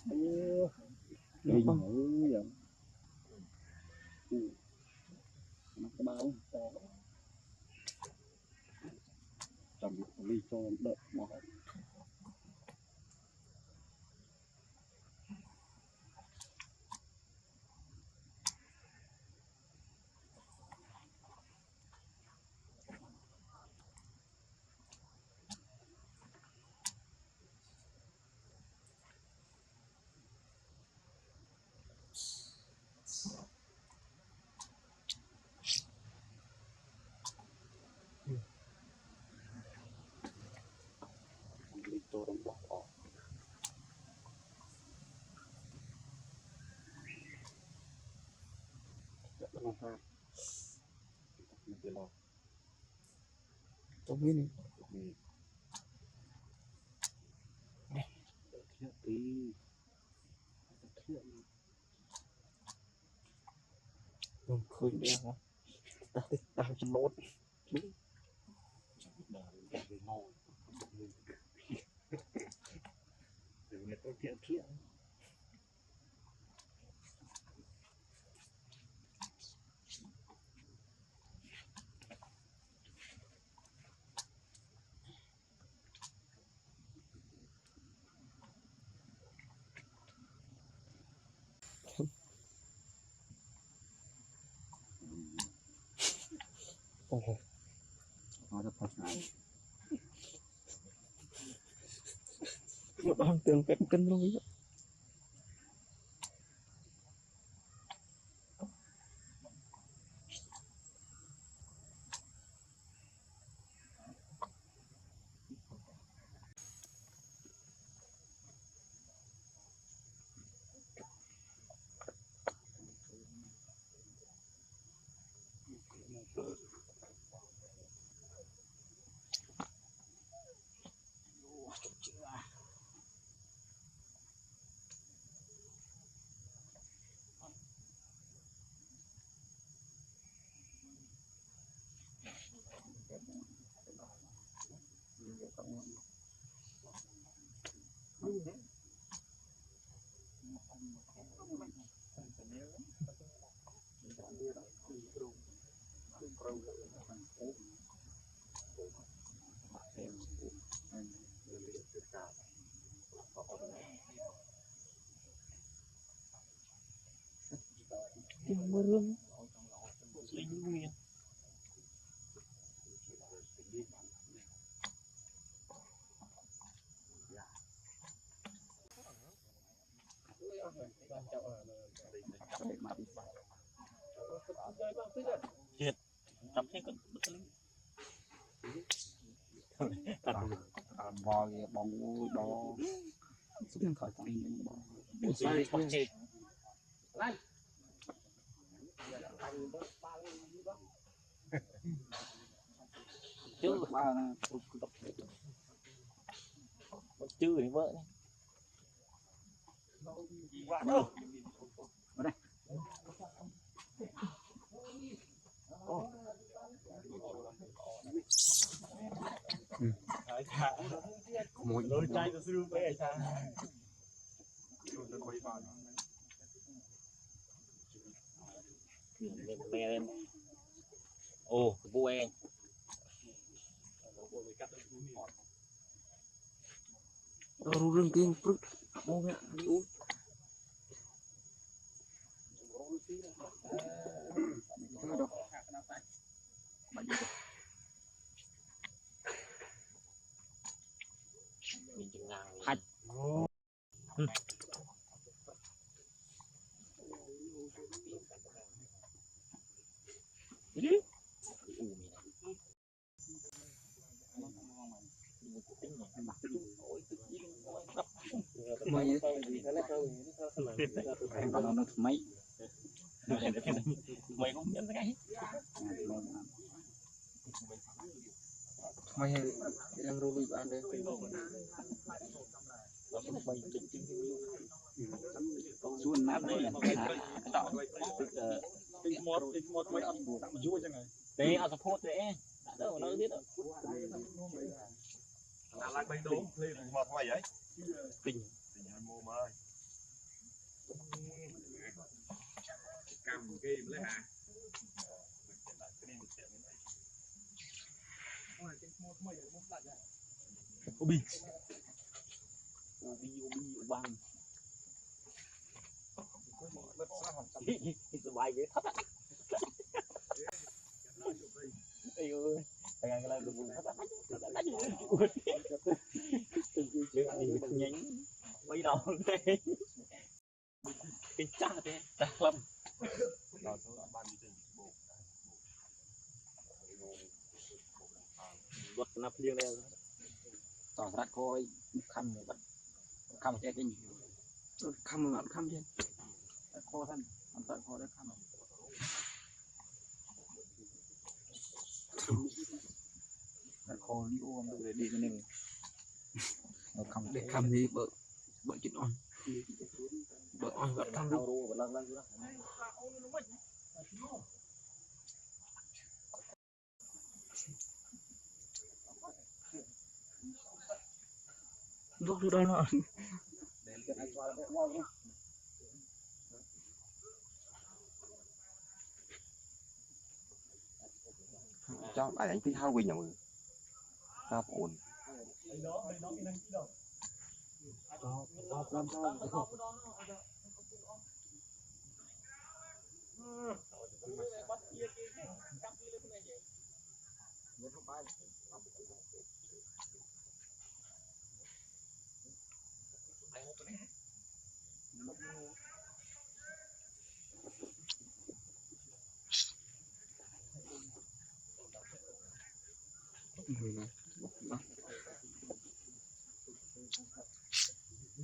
Đi ngủ vậy. Nó có bao tầm ly cho đợt nó ly cho đóng bọc ọt. Rất là ngon. Mình sẽ lo. Trong cái này. Thiện tí. Không khơi đen hả? Ta cho lốt. Người tôi thiện thiện. Ồ, Nó rất thật này. một đòn tường cân luôn ấy. Tiếng mưa rừng. Lính nguyên. Chết. Tập thế con bật lên. Bò kìa, bò ngôi, bò. Xuống khỏi trong những bò. Ủa sao đi con chết. Chứ ba nè. chứ thì vợ này. Vào đâu? Ở đây. Một đôi trai của sư về cha. Mè lên. Ồ, vua anh. Đồ rừng kia prut. Ô mẹ, đi uống. Mình chừng nào hạch. Mày còn nó mấy Mày cũng nhấn cái mày đang rô đi ăn đây xuân nát đây một mấy ăn bù tặng vui cho ngày đấy ở support đấy đâu nó biết đâu là lại bay đố lên một hoài ấy tình tình mua mời cầm kim lấy hả Ubi bang itu baik ya ayo jangan kalau dulu nhánh mấy đầu thế cái cha thế cha lắm bật nắp riêng đây តោះស្រាច់ខយខំបាត់ខំចេះវិញ khăm mà khăm chứ ខហ្នឹងអត់តខដែរខំតែខលីអូមិនដូចឌីនឹងខំ để khăm thì bợ chuyện on bợ on bợ khăm đi lúc đó nó ចង់អញពីហៅវិញមើលតាប្អូន Đó.